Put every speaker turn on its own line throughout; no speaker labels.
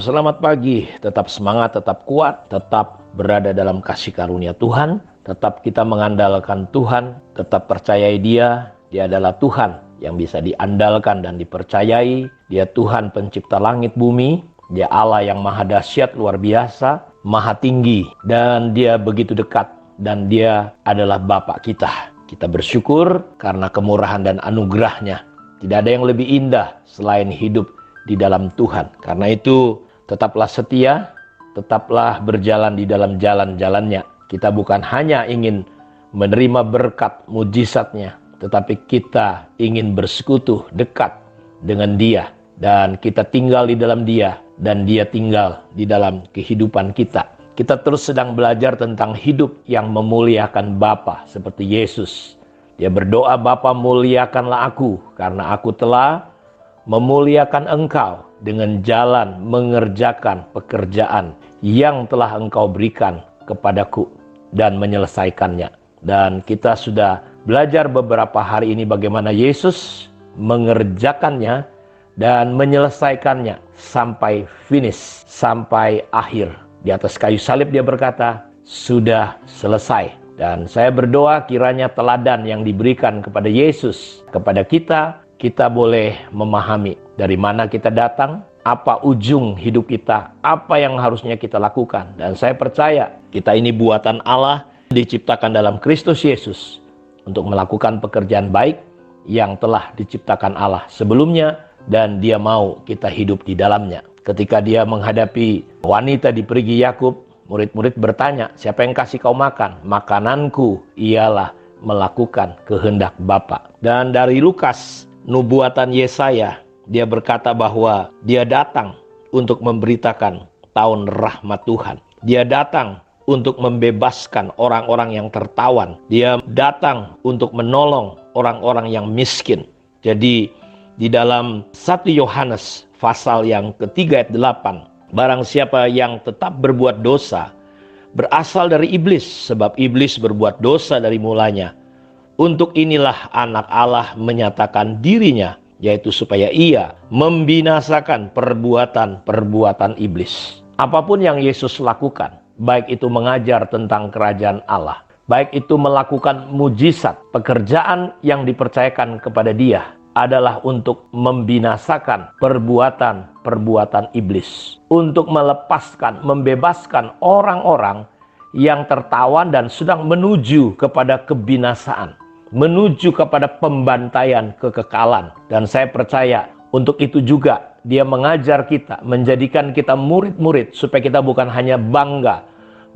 selamat pagi. Tetap semangat, tetap kuat, tetap berada dalam kasih karunia Tuhan. Tetap kita mengandalkan Tuhan, tetap percayai Dia. Dia adalah Tuhan yang bisa diandalkan dan dipercayai. Dia Tuhan pencipta langit bumi. Dia Allah yang maha dahsyat, luar biasa, maha tinggi. Dan Dia begitu dekat. Dan Dia adalah Bapa kita. Kita bersyukur karena kemurahan dan anugerah-Nya. Tidak ada yang lebih indah selain hidup di dalam Tuhan. Karena itu tetaplah setia, tetaplah berjalan di dalam jalan-jalannya. Kita bukan hanya ingin menerima berkat mujizatnya, tetapi kita ingin bersekutu dekat dengan Dia. Dan kita tinggal di dalam Dia, dan Dia tinggal di dalam kehidupan kita. Kita terus sedang belajar tentang hidup yang memuliakan Bapa seperti Yesus. Dia berdoa, Bapa muliakanlah aku, karena aku telah memuliakan engkau dengan jalan mengerjakan pekerjaan yang telah engkau berikan kepadaku dan menyelesaikannya. Dan kita sudah belajar beberapa hari ini bagaimana Yesus mengerjakannya dan menyelesaikannya sampai finish, sampai akhir. Di atas kayu salib Dia berkata, sudah selesai. Dan saya berdoa kiranya teladan yang diberikan kepada Yesus, kepada kita boleh memahami dari mana kita datang, apa ujung hidup kita, apa yang harusnya kita lakukan. Dan saya percaya kita ini buatan Allah, diciptakan dalam Kristus Yesus untuk melakukan pekerjaan baik yang telah diciptakan Allah sebelumnya, dan Dia mau kita hidup di dalamnya. Ketika Dia menghadapi wanita di perigi Yakub, murid-murid bertanya, siapa yang kasih kau makan? Makananku ialah melakukan kehendak Bapa. Dan dari Lukas, nubuatan Yesaya, dia berkata bahwa Dia datang untuk memberitakan tahun rahmat Tuhan. Dia datang untuk membebaskan orang-orang yang tertawan. Dia datang untuk menolong orang-orang yang miskin. Jadi di dalam 1 Yohanes pasal yang ketiga ayat 8, barang siapa yang tetap berbuat dosa berasal dari iblis, sebab iblis berbuat dosa dari mulanya. Untuk inilah anak Allah menyatakan dirinya, yaitu supaya ia membinasakan perbuatan-perbuatan iblis. Apapun yang Yesus lakukan, baik itu mengajar tentang kerajaan Allah, baik itu melakukan mujizat, pekerjaan yang dipercayakan kepada Dia adalah untuk membinasakan perbuatan-perbuatan iblis, untuk melepaskan, membebaskan orang-orang yang tertawan dan sedang menuju kepada kebinasaan, menuju kepada pembantaian, kekekalan. Dan saya percaya untuk itu juga Dia mengajar kita, menjadikan kita murid-murid, supaya kita bukan hanya bangga,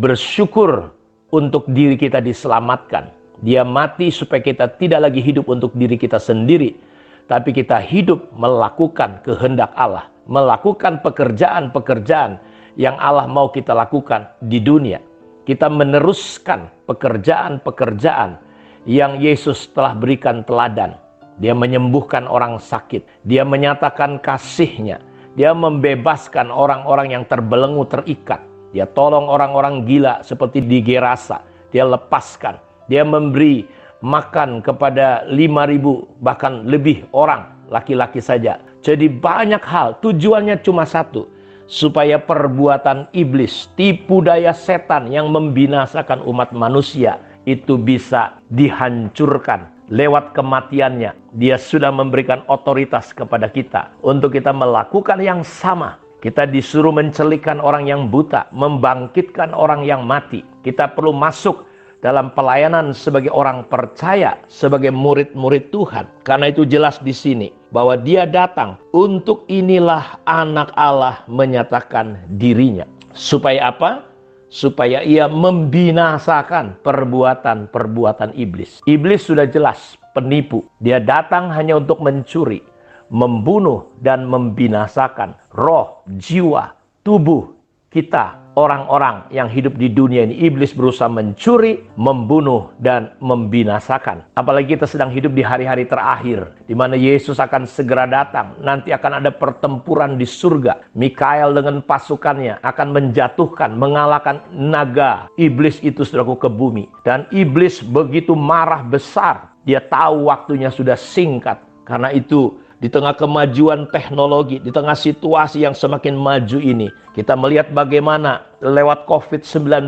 bersyukur untuk diri kita diselamatkan. Dia mati supaya kita tidak lagi hidup untuk diri kita sendiri, tapi kita hidup melakukan kehendak Allah, melakukan pekerjaan-pekerjaan yang Allah mau kita lakukan di dunia. Kita meneruskan pekerjaan-pekerjaan yang Yesus telah berikan teladan. Dia menyembuhkan orang sakit, Dia menyatakan kasih-Nya, Dia membebaskan orang-orang yang terbelenggu, terikat. Dia tolong orang-orang gila seperti di Gerasa, Dia lepaskan. Dia memberi makan kepada 5.000 bahkan lebih orang, laki-laki saja. Jadi banyak hal, tujuannya cuma satu, supaya perbuatan iblis, tipu daya setan yang membinasakan umat manusia itu bisa dihancurkan lewat kematiannya. Dia sudah memberikan otoritas kepada kita untuk kita melakukan yang sama. Kita disuruh mencelikkan orang yang buta, membangkitkan orang yang mati. Kita perlu masuk dalam pelayanan sebagai orang percaya, sebagai murid-murid Tuhan. Karena itu jelas di sini bahwa Dia datang untuk inilah anak Allah menyatakan dirinya. Supaya apa? Supaya Ia membinasakan perbuatan-perbuatan iblis. Iblis sudah jelas penipu. Dia datang hanya untuk mencuri, membunuh, dan membinasakan roh, jiwa, tubuh kita, orang-orang yang hidup di dunia ini. Iblis berusaha mencuri, membunuh, dan membinasakan. Apalagi kita sedang hidup di hari-hari terakhir, di mana Yesus akan segera datang. Nanti akan ada pertempuran di surga. Mikael dengan pasukannya akan menjatuhkan, mengalahkan naga iblis itu, saudaraku, ke bumi. Dan iblis begitu marah besar. Dia tahu waktunya sudah singkat. Karena itu di tengah kemajuan teknologi, di tengah situasi yang semakin maju ini, kita melihat bagaimana lewat COVID-19,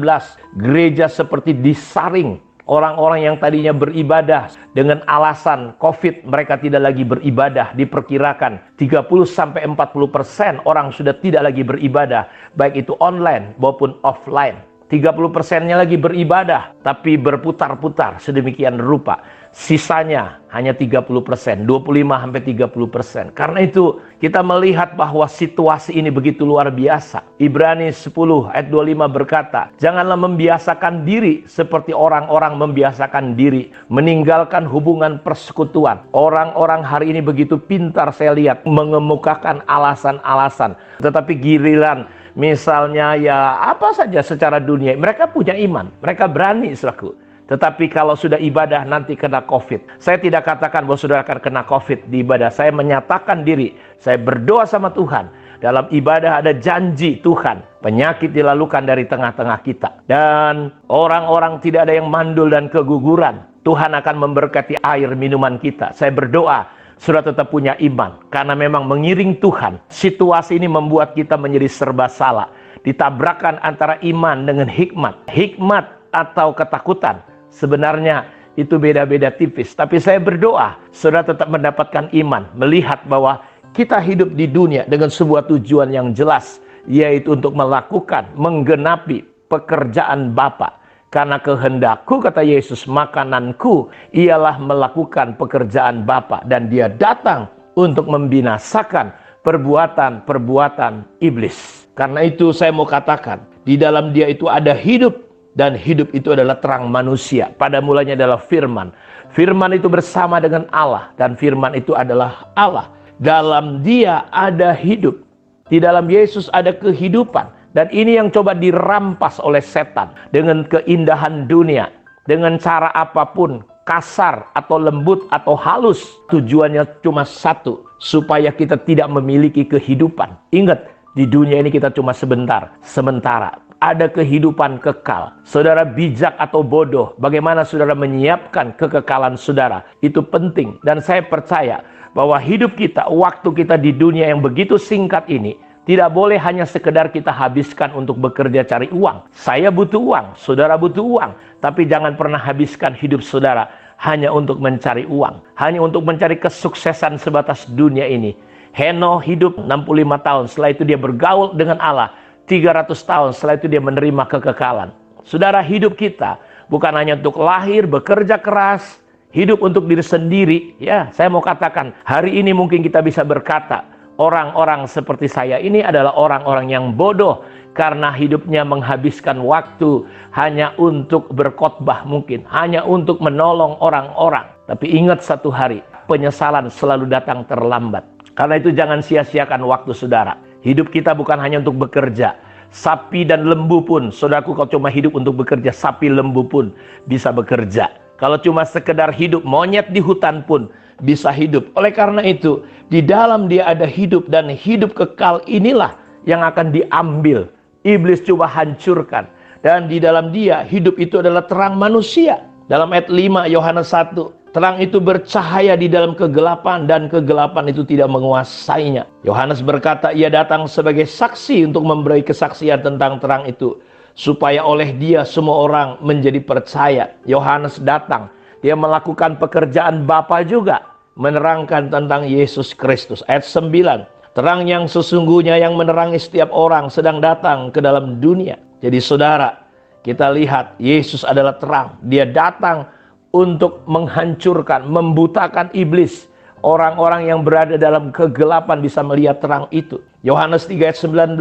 gereja seperti disaring. Orang-orang yang tadinya beribadah dengan alasan COVID, mereka tidak lagi beribadah. Diperkirakan 30-40% orang sudah tidak lagi beribadah, baik itu online maupun offline. 30%-nya lagi beribadah, tapi berputar-putar sedemikian rupa. Sisanya hanya 30%, 25-30%. Karena itu kita melihat bahwa situasi ini begitu luar biasa. Ibrani 10 ayat 25 berkata, janganlah membiasakan diri seperti orang-orang membiasakan diri, meninggalkan hubungan persekutuan. Orang-orang hari ini begitu pintar saya lihat, mengemukakan alasan-alasan. Tetapi giliran misalnya ya apa saja secara dunia, mereka punya iman, mereka berani selaku. Tetapi kalau sudah ibadah nanti kena COVID. Saya tidak katakan bahwa saudara akan kena COVID di ibadah. Saya menyatakan diri, saya berdoa sama Tuhan. Dalam ibadah ada janji Tuhan, penyakit dilalukan dari tengah-tengah kita. Dan orang-orang tidak ada yang mandul dan keguguran. Tuhan akan memberkati air minuman kita. Saya berdoa, saudara tetap punya iman. Karena memang mengiring Tuhan, situasi ini membuat kita menjadi serba salah. Ditabrakkan antara iman dengan hikmat. Hikmat atau ketakutan. Sebenarnya itu beda-beda tipis. Tapi saya berdoa, saudara tetap mendapatkan iman. Melihat bahwa kita hidup di dunia dengan sebuah tujuan yang jelas. Yaitu untuk melakukan, menggenapi pekerjaan Bapa. Karena kehendakku, kata Yesus, makananku ialah melakukan pekerjaan Bapa. Dan dia datang untuk membinasakan perbuatan-perbuatan iblis. Karena itu saya mau katakan, di dalam dia itu ada hidup. Dan hidup itu adalah terang manusia. Pada mulanya adalah firman. Firman itu bersama dengan Allah. Dan firman itu adalah Allah. Dalam dia ada hidup. Di dalam Yesus ada kehidupan. Dan ini yang coba dirampas oleh setan. Dengan keindahan dunia. Dengan cara apapun. Kasar atau lembut atau halus. Tujuannya cuma satu. Supaya kita tidak memiliki kehidupan. Ingat, di dunia ini kita cuma sebentar. Sementara. Ada kehidupan kekal. Saudara bijak atau bodoh, bagaimana saudara menyiapkan kekekalan saudara, itu penting. Dan saya percaya bahwa hidup kita, waktu kita di dunia yang begitu singkat ini, tidak boleh hanya sekedar kita habiskan untuk bekerja cari uang. Saya butuh uang, saudara butuh uang. Tapi jangan pernah habiskan hidup saudara hanya untuk mencari uang. Hanya untuk mencari kesuksesan sebatas dunia ini. Henoh hidup 65 tahun, setelah itu dia bergaul dengan Allah. 300 tahun setelah itu dia menerima kekekalan. Saudara, hidup kita bukan hanya untuk lahir, bekerja keras, hidup untuk diri sendiri. Ya, saya mau katakan, hari ini mungkin kita bisa berkata, orang-orang seperti saya ini adalah orang-orang yang bodoh karena hidupnya menghabiskan waktu hanya untuk berkhotbah mungkin, hanya untuk menolong orang-orang. Tapi ingat satu hari, penyesalan selalu datang terlambat. Karena itu jangan sia-siakan waktu saudara. Hidup kita bukan hanya untuk bekerja. Sapi dan lembu pun, saudaraku, kalau cuma hidup untuk bekerja, sapi lembu pun bisa bekerja. Kalau cuma sekedar hidup, monyet di hutan pun bisa hidup. Oleh karena itu, di dalam dia ada hidup, dan hidup kekal inilah yang akan diambil. Iblis coba hancurkan. Dan di dalam dia, hidup itu adalah terang manusia. Dalam ayat 5 Yohanes 1. Terang itu bercahaya di dalam kegelapan, dan kegelapan itu tidak menguasainya. Yohanes berkata, ia datang sebagai saksi untuk memberi kesaksian tentang terang itu, supaya oleh dia semua orang menjadi percaya. Yohanes datang, dia melakukan pekerjaan Bapa juga, menerangkan tentang Yesus Kristus. Ayat 9, terang yang sesungguhnya yang menerangi setiap orang sedang datang ke dalam dunia. Jadi saudara, kita lihat Yesus adalah terang. Dia datang untuk menghancurkan, membutakan iblis. Orang-orang yang berada dalam kegelapan bisa melihat terang itu. Yohanes 3 ayat 19.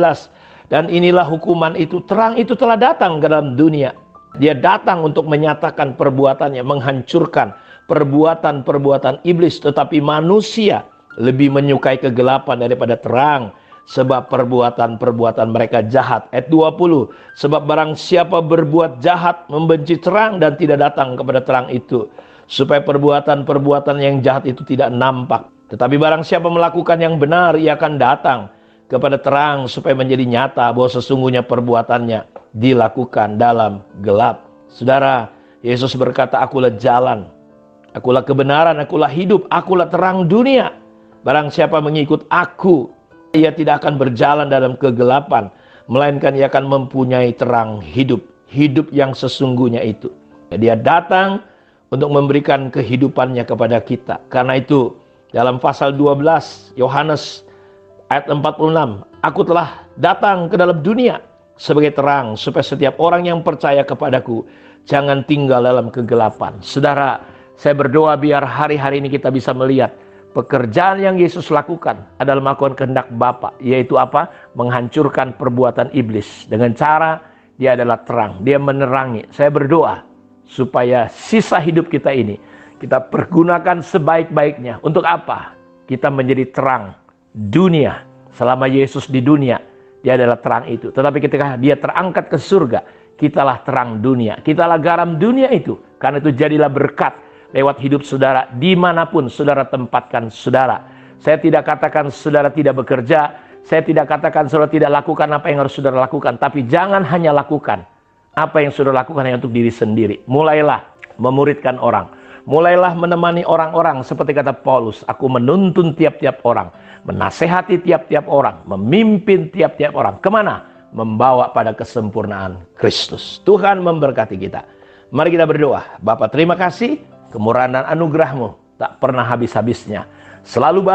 Dan inilah hukuman itu. Terang itu telah datang ke dalam dunia. Dia datang untuk menyatakan perbuatannya, menghancurkan perbuatan-perbuatan iblis. Tetapi manusia lebih menyukai kegelapan daripada terang, sebab perbuatan-perbuatan mereka jahat. Ayat 20, sebab barang siapa berbuat jahat membenci terang dan tidak datang kepada terang itu, supaya perbuatan-perbuatan yang jahat itu tidak nampak. Tetapi barang siapa melakukan yang benar, ia akan datang kepada terang, supaya menjadi nyata bahwa sesungguhnya perbuatannya dilakukan dalam gelap. Saudara, Yesus berkata, akulah jalan, akulah kebenaran, akulah hidup, akulah terang dunia. Barang siapa mengikut aku, ia tidak akan berjalan dalam kegelapan, melainkan ia akan mempunyai terang hidup. Hidup yang sesungguhnya itu. Dia datang untuk memberikan kehidupannya kepada kita. Karena itu, dalam pasal 12 Yohanes ayat 46, aku telah datang ke dalam dunia sebagai terang, supaya setiap orang yang percaya kepadaku jangan tinggal dalam kegelapan. Saudara, saya berdoa biar hari-hari ini kita bisa melihat pekerjaan yang Yesus lakukan adalah melakukan kehendak Bapa, yaitu apa? Menghancurkan perbuatan iblis. Dengan cara dia adalah terang, dia menerangi. Saya berdoa supaya sisa hidup kita ini kita pergunakan sebaik-baiknya. Untuk apa? Kita menjadi terang dunia. Selama Yesus di dunia, dia adalah terang itu. Tetapi ketika dia terangkat ke surga, kitalah terang dunia. Kitalah garam dunia itu. Karena itu jadilah berkat lewat hidup saudara dimanapun saudara tempatkan saudara. Saya tidak katakan saudara tidak bekerja, saya tidak katakan saudara tidak lakukan apa yang harus saudara lakukan, tapi jangan hanya lakukan apa yang saudara lakukan hanya untuk diri sendiri. Mulailah memuridkan orang, mulailah menemani orang-orang seperti kata Paulus, aku menuntun tiap-tiap orang, menasehati tiap-tiap orang, memimpin tiap-tiap orang. Kemana? Membawa pada kesempurnaan Kristus. Tuhan memberkati kita. Mari kita berdoa. Bapa, terima kasih. Kemurahan dan anugerah-Mu tak pernah habis-habisnya. Selalu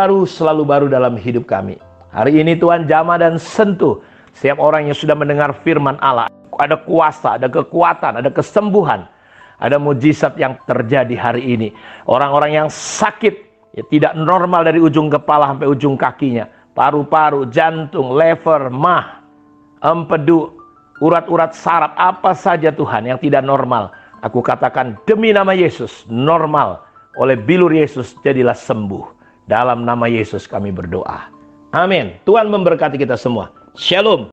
baru dalam hidup kami. Hari ini Tuhan jamah dan sentuh setiap orang yang sudah mendengar firman Allah. Ada kuasa, ada kekuatan, ada kesembuhan. Ada mujizat yang terjadi hari ini. Orang-orang yang sakit, ya, tidak normal dari ujung kepala sampai ujung kakinya. Paru-paru, jantung, lever, mah, empedu, urat-urat saraf, apa saja Tuhan yang tidak normal. Aku katakan demi nama Yesus, normal. Oleh bilur Yesus jadilah sembuh. Dalam nama Yesus kami berdoa. Amin. Tuhan memberkati kita semua. Shalom.